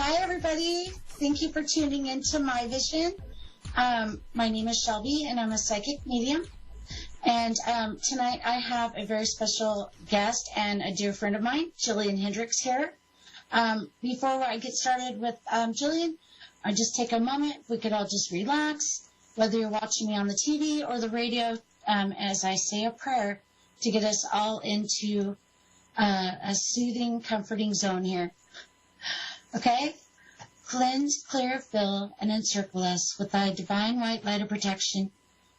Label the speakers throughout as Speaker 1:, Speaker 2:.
Speaker 1: Hi, everybody. Thank you for tuning into My Vision. My name is Shelby, and I'm a psychic medium. And tonight I have a very special guest and a dear friend of mine, Jillian Hendricks, here. Before I get started with Jillian, I just take a moment. If we could all just relax, whether you're watching me on the TV or the radio, as I say a prayer to get us all into a soothing, comforting zone here. Okay? Cleanse, clear, fill, and encircle us with thy divine white light of protection.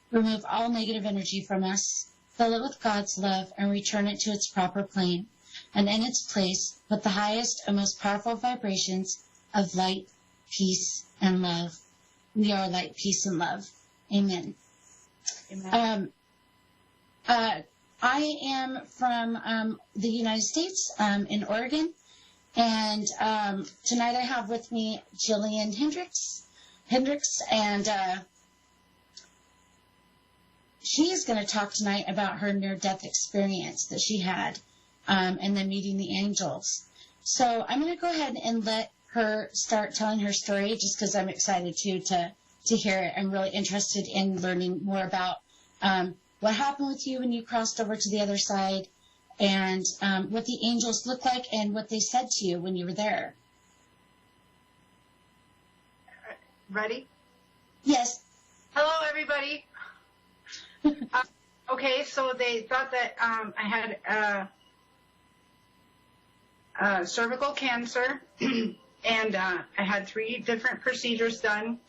Speaker 1: Remove all negative energy from us. Fill it with God's love and return it to its proper plane. And in its place, put the highest and most powerful vibrations of light, peace, and love. We are light, peace, and love. Amen.
Speaker 2: Amen.
Speaker 1: I am from the United States, in Oregon. And tonight I have with me Jillian Hendricks, and she is going to talk tonight about her near-death experience that she had, and then meeting the angels. So I'm going to go ahead and let her start telling her story, just because I'm excited to hear it. I'm really interested in learning more about what happened with you when you crossed over to the other side, and what the angels look like and what they said to you when you were there.
Speaker 2: Ready?
Speaker 1: Yes.
Speaker 2: Hello, everybody. Okay, so they thought that I had cervical cancer, and I had 3 different procedures done.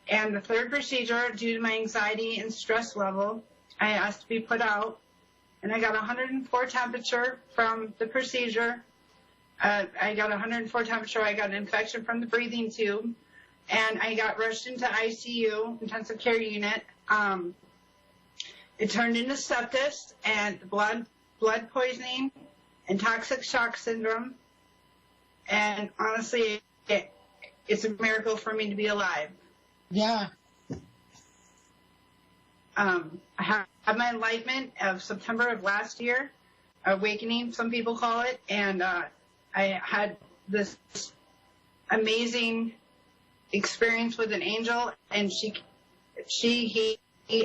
Speaker 2: And the 3rd procedure, due to my anxiety and stress level, I asked to be put out. And I got 104 temperature from the procedure. I got 104 temperature. I got an infection from the breathing tube. And I got rushed into ICU, intensive care unit. It turned into sepsis and blood poisoning and toxic shock syndrome. And honestly, it's a miracle for me to be alive.
Speaker 1: Yeah.
Speaker 2: I had my enlightenment of September of last year, awakening, some people call it, and I had this amazing experience with an angel, and he,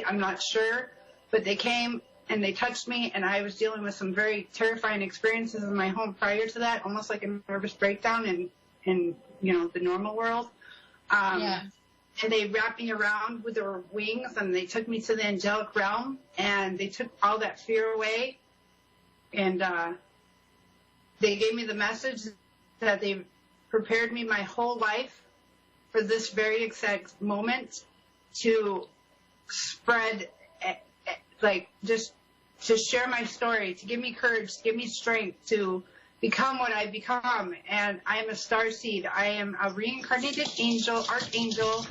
Speaker 2: I'm not sure, but they came and they touched me, and I was dealing with some very terrifying experiences in my home prior to that, almost like a nervous breakdown in the normal world.
Speaker 1: Yeah.
Speaker 2: And they wrapped me around with their wings, and they took me to the angelic realm, and they took all that fear away. And they gave me the message that they prepared me my whole life for this very exact moment to spread, just to share my story, to give me courage, to give me strength to become what I've become. And I am a starseed. I am a reincarnated angel, archangel,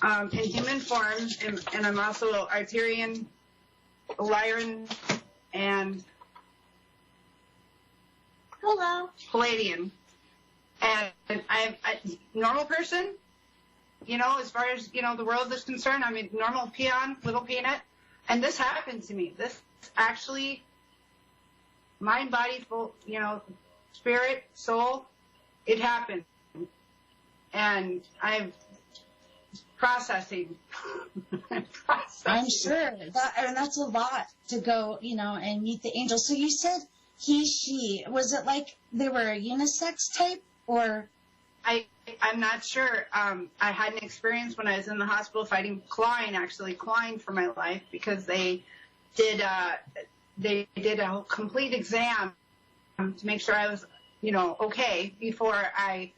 Speaker 2: in human form, and I'm also Arterian, Lyran, and Palladian. And I'm a normal person, as far as, the world is concerned. I'm a normal peon, little peanut. And this happened to me. This actually, mind, body, full, spirit, soul, it happened. And I'm processing.
Speaker 1: I'm sure. That's a lot to go, and meet the angels. So you said he, she. Was it like they were a unisex type, or?
Speaker 2: I'm not sure. I had an experience when I was in the hospital clawing for my life, because they did a complete exam to make sure I was, okay, before I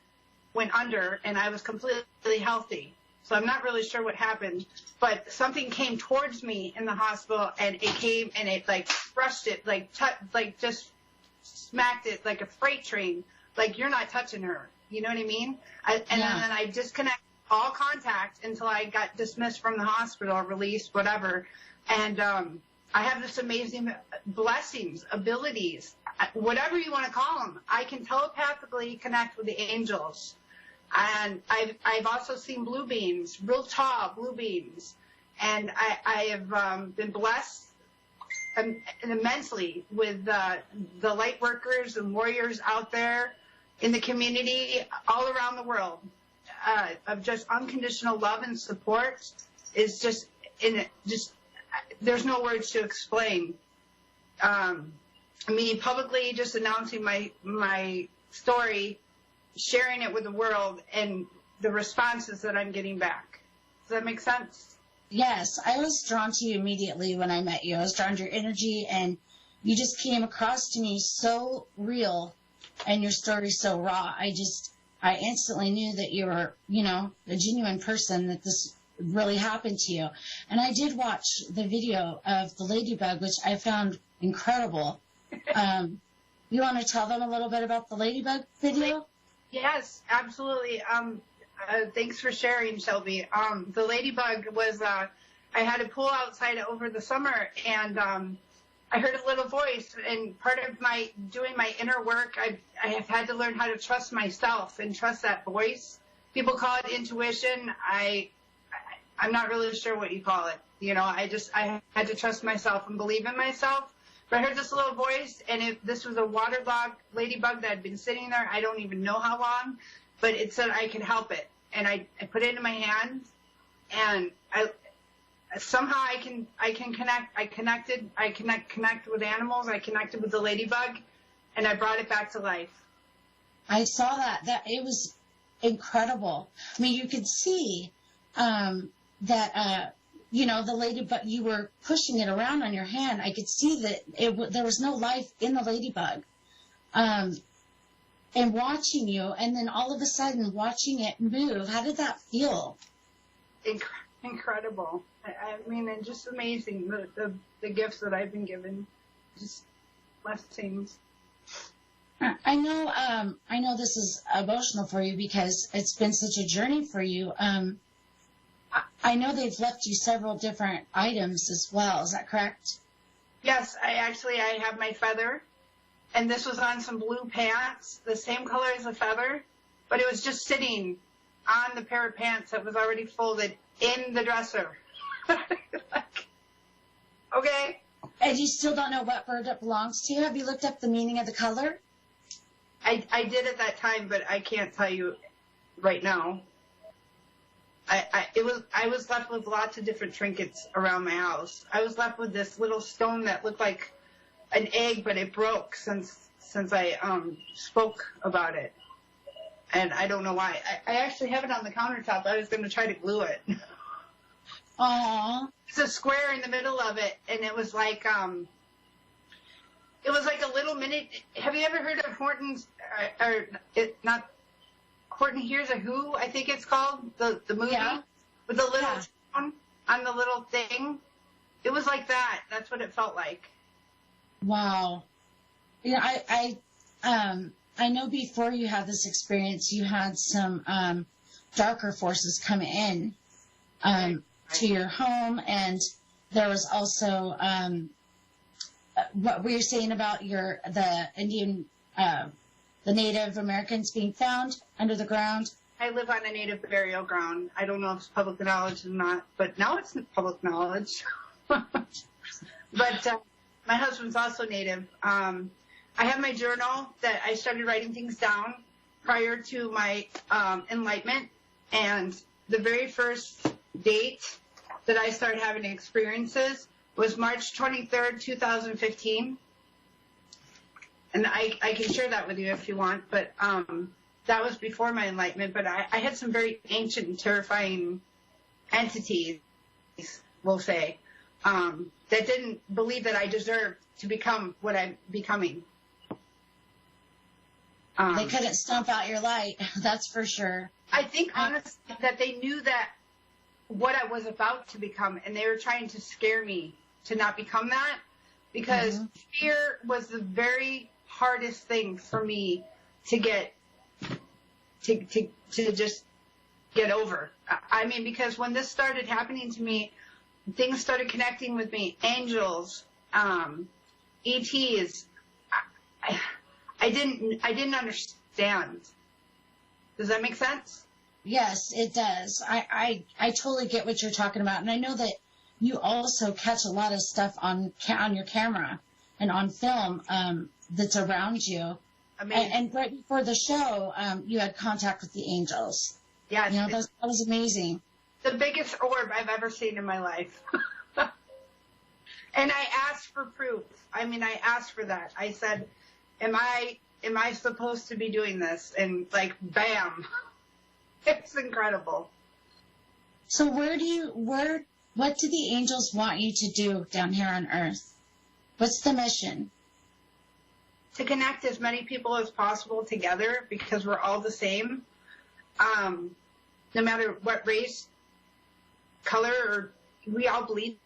Speaker 2: went under, and I was completely healthy. So I'm not really sure what happened, but something came towards me in the hospital, and it came and it crushed it, just smacked it like a freight train. Like, you're not touching her. You know what I mean? And then I disconnected all contact until I got dismissed from the hospital, or released, whatever. And I have this amazing blessings, abilities, whatever you want to call them. I can telepathically connect with the angels. And I've also seen blue beams, real tall blue beams. And I have been blessed immensely with the light workers and warriors out there in the community all around the world, of just unconditional love and support is just there's no words to explain. Me publicly just announcing my story, sharing it with the world, and the responses that I'm getting back. Does that make sense?
Speaker 1: Yes, I was drawn to you immediately when I met you. I was drawn to your energy, and you just came across to me so real, and your story so raw. I instantly knew that you were, a genuine person, that this really happened to you. And I did watch the video of the ladybug, which I found incredible. You want to tell them a little bit about the ladybug video?
Speaker 2: Yes, absolutely. Thanks for sharing, Shelby. The ladybug was, I had a pool outside over the summer, and I heard a little voice, and part of doing my inner work, I have had to learn how to trust myself and trust that voice. People call it intuition. I'm not really sure what you call it. I had to trust myself and believe in myself. But I heard this little voice, and this was a waterlogged ladybug that had been sitting there, I don't even know how long, but it said I could help it. And I put it in my hand, and somehow I can connect. I connect with animals. I connected with the ladybug, and I brought it back to life.
Speaker 1: I saw that it was incredible. I mean, you could see that the ladybug, you were pushing it around on your hand. I could see that there was no life in the ladybug. And watching you, and then all of a sudden watching it move, how did that feel?
Speaker 2: Incredible. I mean, and just amazing, the gifts that I've been given. Just blessings.
Speaker 1: I know this is emotional for you because it's been such a journey for you. I know they've left you several different items as well. Is that correct?
Speaker 2: Yes, I have my feather, and this was on some blue pants, the same color as the feather, but it was just sitting on the pair of pants that was already folded in the dresser. Okay.
Speaker 1: And you still don't know what bird it belongs to? Have you looked up the meaning of the color?
Speaker 2: I did at that time, but I can't tell you right now. I was left with lots of different trinkets around my house. I was left with this little stone that looked like an egg, but it broke since I spoke about it. And I don't know why. I actually have it on the countertop. I was going to try to glue it.
Speaker 1: Aww.
Speaker 2: It's a square in the middle of it, and it was like a little mini. Have you ever heard of Horton's? Not Horton Hears a Who, I think it's called, the movie,
Speaker 1: yeah.
Speaker 2: With the little town on the little thing. It was like that. That's what it felt like.
Speaker 1: Wow. Yeah, I know before you had this experience, you had some darker forces come in to your home, and there was also what were you saying about the Indian, the Native Americans being found under the ground?
Speaker 2: I live on a Native burial ground. I don't know if it's public knowledge or not, but now it's public knowledge. But my husband's also Native. I have my journal that I started writing things down prior to my enlightenment, and the very first date that I started having experiences was March 23rd, 2015. And I can share that with you if you want, but that was before my enlightenment. But I had some very ancient and terrifying entities, we'll say, that didn't believe that I deserved to become what I'm becoming.
Speaker 1: They couldn't stomp out your light, that's for sure.
Speaker 2: I think, honestly, that they knew that what I was about to become, and they were trying to scare me to not become that, because fear was the very hardest thing for me to get, to just get over. I mean, because when this started happening to me, things started connecting with me, angels, ETs. I didn't understand. Does that make sense?
Speaker 1: Yes, it does. I totally get what you're talking about, and I know that you also catch a lot of stuff on your camera and on film that's around you.
Speaker 2: amazing.
Speaker 1: And right before the show, you had contact with the angels.
Speaker 2: Yes.
Speaker 1: You know, that was amazing.
Speaker 2: The biggest orb I've ever seen in my life. And I asked for proof. I mean, I asked for that. I said, am I supposed to be doing this? And like, bam. It's incredible.
Speaker 1: So what do the angels want you to do down here on Earth? What's the mission?
Speaker 2: To connect as many people as possible together, because we're all the same. No matter what race, color, or we all bleed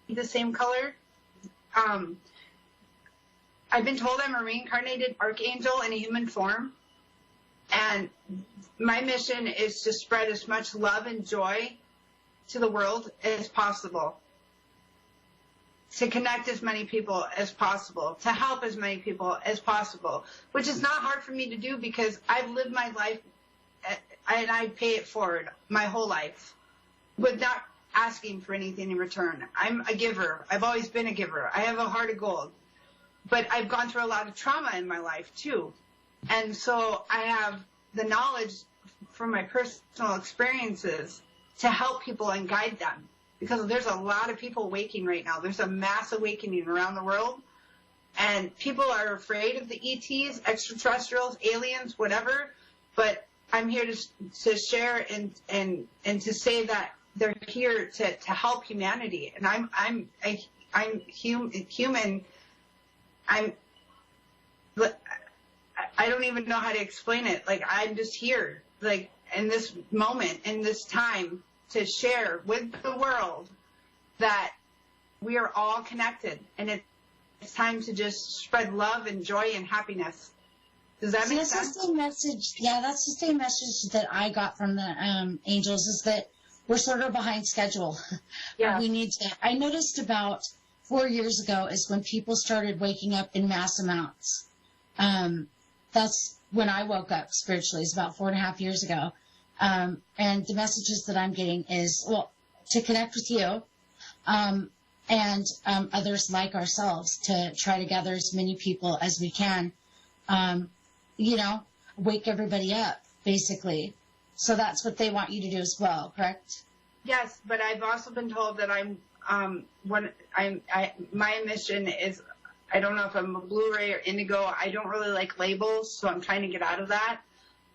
Speaker 2: the same color. I've been told I'm a reincarnated archangel in a human form. And my mission is to spread as much love and joy to the world as possible. To connect as many people as possible. To help as many people as possible. Which is not hard for me to do because I've lived my life and I pay it forward my whole life. Without asking for anything in return. I'm a giver. I've always been a giver. I have a heart of gold. But I've gone through a lot of trauma in my life too. And so I have the knowledge from my personal experiences to help people and guide them. Because there's a lot of people awakening right now. There's a mass awakening around the world. And people are afraid of the ETs, extraterrestrials, aliens, whatever. But I'm here to share and to say that they're here to help humanity. And I'm human. I don't even know how to explain it. Like, I'm just here, like, in this moment, in this time, to share with the world that we are all connected. And it's time to just spread love and joy and happiness. Does that make sense?
Speaker 1: That's the same message. Yeah, that's the same message that I got from the angels, is that we're sort of behind schedule.
Speaker 2: Yeah.
Speaker 1: We need to. I noticed about 4 years ago is when people started waking up in mass amounts. That's when I woke up spiritually. It's about 4.5 years ago. And the messages that I'm getting is, well, to connect with you and others like ourselves, to try to gather as many people as we can, wake everybody up, basically. So that's what they want you to do as well, correct?
Speaker 2: Yes, but I've also been told that my mission is, I don't know if I'm a Blu-ray or indigo. I don't really like labels, so I'm trying to get out of that.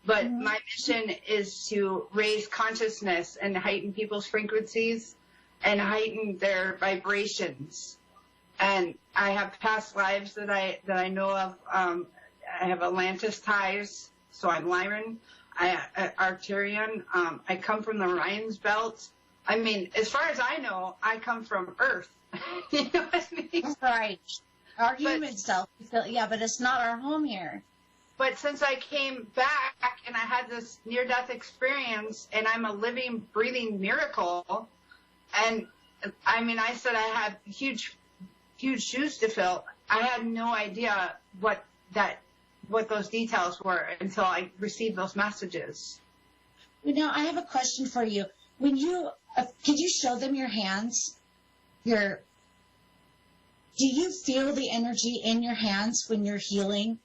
Speaker 2: But my mission is to raise consciousness and heighten people's frequencies and heighten their vibrations. And I have past lives that I know of. I have Atlantis ties, so I'm Lyran. Arcturian. I come from the Orion's belt. I mean, as far as I know, I come from Earth. You know what I mean?
Speaker 1: Right. Our human self. Yeah, but it's not our home here.
Speaker 2: But since I came back and I had this near-death experience, and I'm a living, breathing miracle, and I mean, I said I had huge shoes to fill. I had no idea what those details were until I received those messages.
Speaker 1: Now, I have a question for you. When you, could you show them your hands? Do you feel the energy in your hands when you're healing?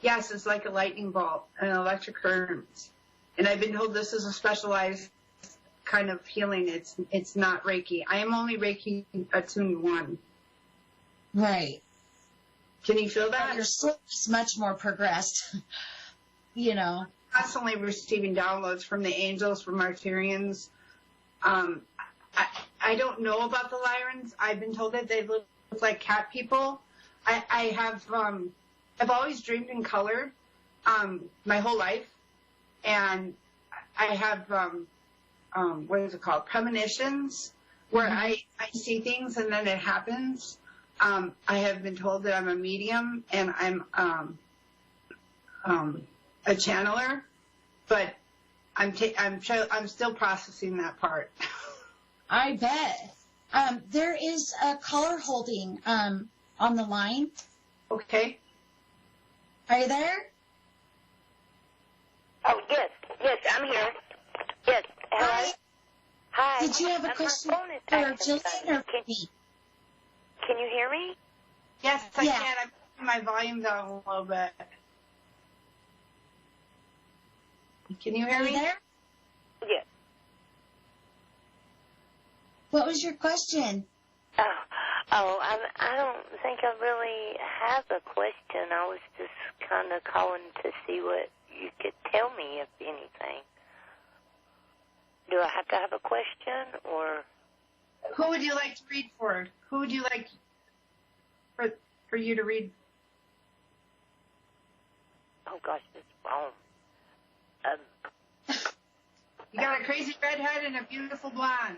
Speaker 2: Yes, it's like a lightning bolt, an electric current. And I've been told this is a specialized kind of healing. It's not Reiki. I am only Reiki attuned 1.
Speaker 1: Right.
Speaker 2: Can you feel that?
Speaker 1: Your soul is much more progressed,
Speaker 2: Constantly receiving downloads from the angels, from Arcturians. I don't know about the Lyrans. I've been told that they look like cat people. I've always dreamed in color my whole life. And I have, what is it called? Premonitions, where I see things and then it happens. I have been told that I'm a medium and I'm a channeler, but I'm still processing that part.
Speaker 1: I bet. There is a caller holding on the line.
Speaker 2: Okay.
Speaker 1: Are you there?
Speaker 3: Oh, yes, I'm here. Yes, hello. Hi.
Speaker 1: Did you have a question for Jillian or me?
Speaker 3: Can you hear me?
Speaker 2: Yes, I can. I put my volume down a little bit. Can you hear
Speaker 1: Are you
Speaker 2: me?
Speaker 1: there?
Speaker 3: Yes.
Speaker 1: What was your question?
Speaker 3: I don't think I really have a question. I was just kind of calling to see what you could tell me, if anything. Do I have to have a question, or?
Speaker 2: Who would you like to read for? Who would you like for you to read?
Speaker 3: Oh gosh, it's wrong.
Speaker 2: You got a crazy redhead and a beautiful blonde.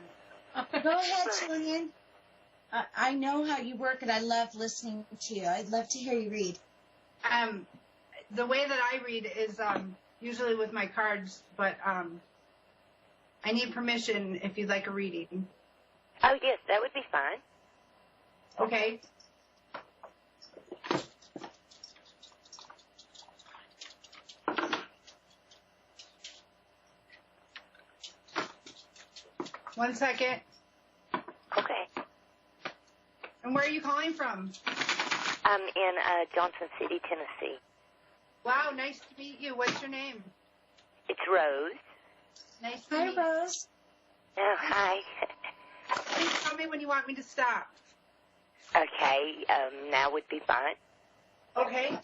Speaker 1: Go ahead, Julian. I know how you work, and I love listening to you. I'd love to hear you read.
Speaker 2: The way that I read is usually with my cards, but I need permission if you'd like a reading.
Speaker 3: Oh yes, that would be fine.
Speaker 2: Okay. One second.
Speaker 3: Okay.
Speaker 2: And where are you calling from?
Speaker 3: I'm in Johnson City, Tennessee.
Speaker 2: Wow, nice to meet you. What's your name?
Speaker 3: It's Rose.
Speaker 2: Nice to
Speaker 1: Hi,
Speaker 2: meet you.
Speaker 1: Rose.
Speaker 3: Oh, hi.
Speaker 2: Please tell me when you want me to stop.
Speaker 3: Okay, now would be fine.
Speaker 2: Okay.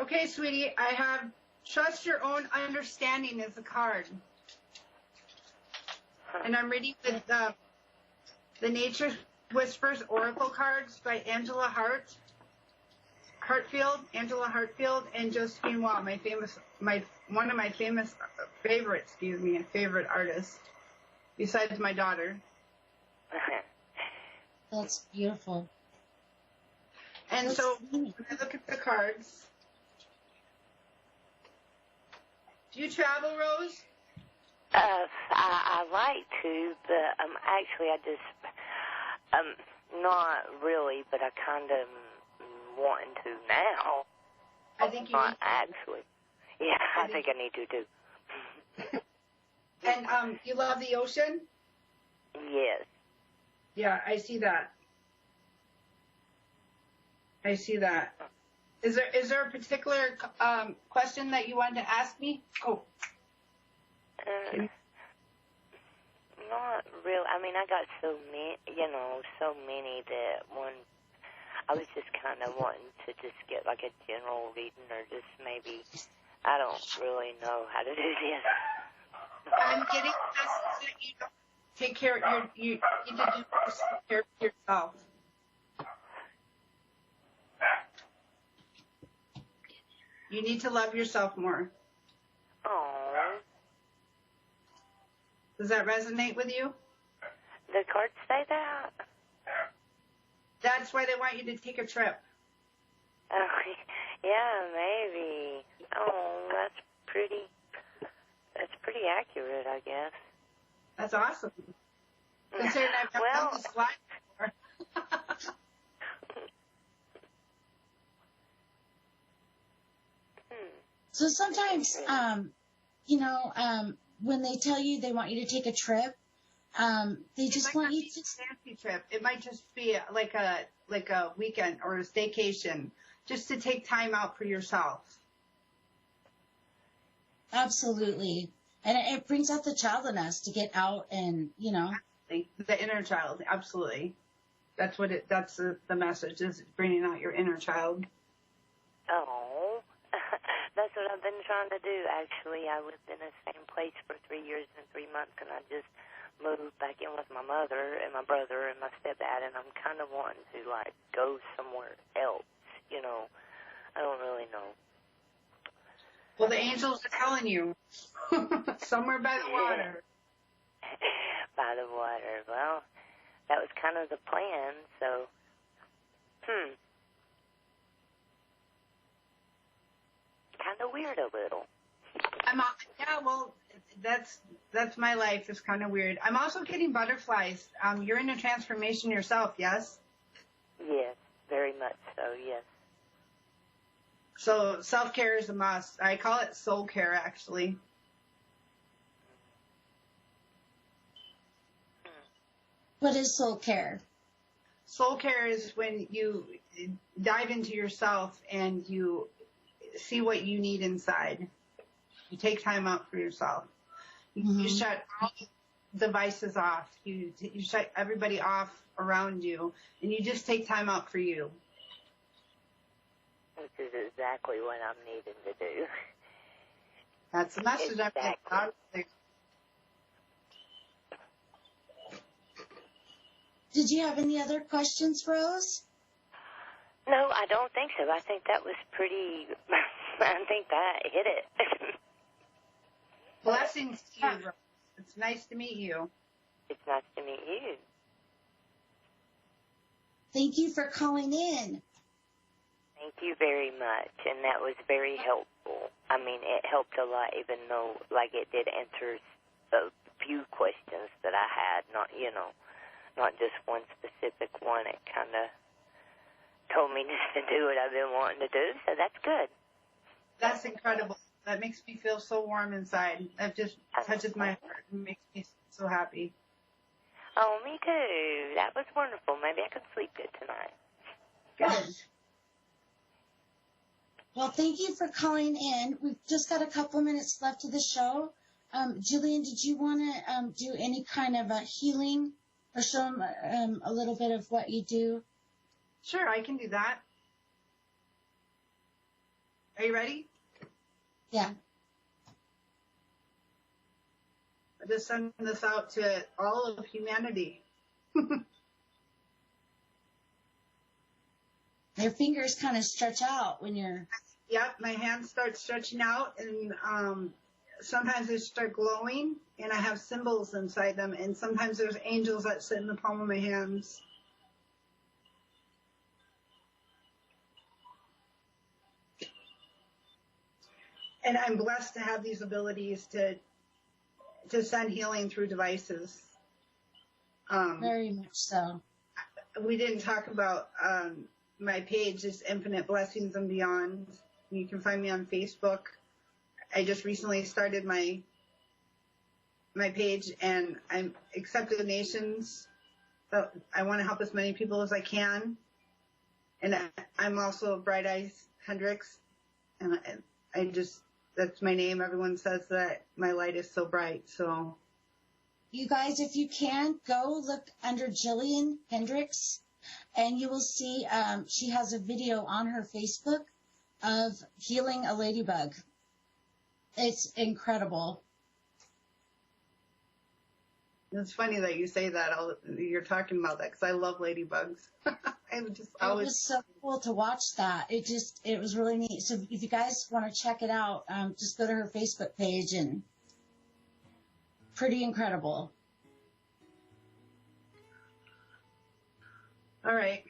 Speaker 2: Okay, sweetie, I have trust your own understanding as a card. And I'm reading with the Nature Whispers Oracle cards by Angela Hartfield, and Josephine Wall, one of my favorite artists, besides my daughter.
Speaker 1: That's beautiful.
Speaker 2: And so when I look at the cards, do you travel, Rose?
Speaker 3: I like to, but actually I just not really, but I kind of wanting to now.
Speaker 2: I think you
Speaker 3: Not
Speaker 2: need to.
Speaker 3: actually. Yeah, I think I need to too.
Speaker 2: And you love the ocean?
Speaker 3: Yes.
Speaker 2: Yeah, I see that. Is there a particular question that you wanted to ask me? Oh.
Speaker 3: Not real. I mean, I got so many that I was just kind of wanting to just get like a general reading, or just maybe, I don't really know how to do this.
Speaker 2: I'm getting the message that you don't take care of you need to do care of yourself. You need to love yourself more.
Speaker 3: Oh,
Speaker 2: Does that resonate with you?
Speaker 3: the cards say that?
Speaker 2: That's why they want you to take a trip.
Speaker 3: Oh, yeah, maybe. Oh, that's pretty accurate, I guess.
Speaker 2: That's awesome. Considering I've never done this live before.
Speaker 1: So sometimes, when they tell you they want you to take a trip, they just want you to.
Speaker 2: Fancy trip. It might just be like a weekend or a staycation, just to take time out for yourself.
Speaker 1: Absolutely. And it brings out the child in us to get out and,
Speaker 2: The inner child, absolutely. That's the message, is bringing out your inner child.
Speaker 3: Oh, that's what I've been trying to do, actually. I lived in the same place for 3 years and 3 months, and I just moved back in with my mother and my brother and my stepdad, and I'm kind of wanting to, go somewhere else, I don't really know.
Speaker 2: Well, the angels are telling you. Somewhere by the water.
Speaker 3: By the water. Well, that was kind of the plan, so, kind of weird a little.
Speaker 2: That's my life. It's kind of weird. I'm also getting butterflies. You're in a transformation yourself, yes?
Speaker 3: Yes, very much so, yes.
Speaker 2: So self-care is a must. I call it soul care, actually.
Speaker 1: What is soul care?
Speaker 2: Soul care is when you dive into yourself and you see what you need inside. You take time out for yourself. You shut all devices off. You shut everybody off around you, and you just take time out for you.
Speaker 3: Which is exactly what I'm needing to do.
Speaker 2: That's the message
Speaker 3: Exactly.
Speaker 2: I'm getting out there.
Speaker 1: Did you have any other questions, Rose?
Speaker 3: No, I don't think so. I think that was pretty, I think that hit it.
Speaker 2: Blessings to you, Rose. It's nice to meet you.
Speaker 3: It's nice to meet you.
Speaker 1: Thank you for calling in.
Speaker 3: Thank you very much, and that was very helpful. I mean, it helped a lot, even though, like, it did answer a few questions that I had, not just one specific one. It kind of told me just to do what I've been wanting to do, so that's good.
Speaker 2: That's incredible. That makes me feel so warm inside. That just touches my heart and makes me so happy.
Speaker 3: Oh, me too. That was wonderful. Maybe I could sleep good tonight.
Speaker 2: Good.
Speaker 1: Well, thank you for calling in. We've just got a couple minutes left of the show. Jillian, did you want to do any kind of a healing or show them a little bit of what you do?
Speaker 2: Sure, I can do that. Are you ready?
Speaker 1: Yeah.
Speaker 2: I just send this out to all of humanity.
Speaker 1: Your fingers kind of stretch out when you're...
Speaker 2: Yep, my hands start stretching out, and sometimes they start glowing, and I have symbols inside them, and sometimes there's angels that sit in the palm of my hands. And I'm blessed to have these abilities to send healing through devices.
Speaker 1: Very much so.
Speaker 2: We didn't talk about my page is Infinite Blessings and Beyond. You can find me on Facebook. I just recently started my page, and I'm accept donations. So I want to help as many people as I can. And I'm also Bright Eyes Hendricks, and I just, that's my name. Everyone says that my light is so bright. So
Speaker 1: You guys, if you can, go look under Jillian Hendricks, and you will see she has a video on her Facebook of healing a ladybug. It's incredible.
Speaker 2: it's funny that you say that. You're talking about that because I love ladybugs. I'm just
Speaker 1: It
Speaker 2: always.
Speaker 1: was so cool to watch that. It was really neat. So if you guys want to check it out, just go to her Facebook page, and pretty incredible.
Speaker 2: All right.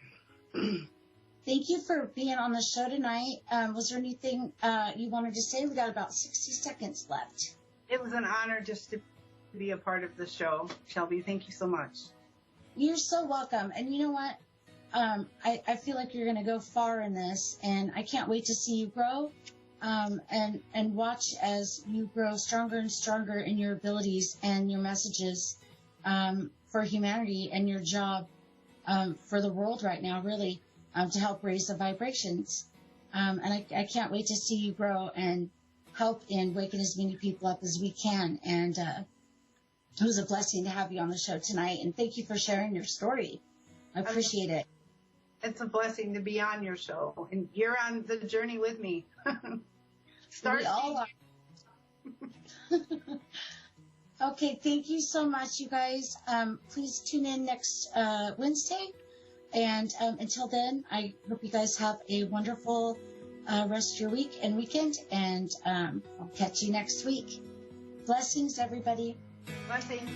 Speaker 1: Thank you for being on the show tonight. Was there anything you wanted to say? We got about 60 seconds left.
Speaker 2: It was an honor just to be a part of the show, Shelby. Thank you so much.
Speaker 1: You're so welcome. And you know what? I feel like you're going to go far in this, and I can't wait to see you grow and watch as you grow stronger and stronger in your abilities and your messages for humanity and your job for the world right now, really, to help raise the vibrations. And I can't wait to see you grow and help in waking as many people up as we can. And it was a blessing to have you on the show tonight. And thank you for sharing your story. I appreciate it.
Speaker 2: It's a blessing to be on your show, and you're on the journey with me.
Speaker 1: We all are. Okay, thank you so much, you guys. Please tune in next Wednesday. And until then, I hope you guys have a wonderful rest of your week and weekend. And I'll catch you next week. Blessings, everybody.
Speaker 2: Blessings.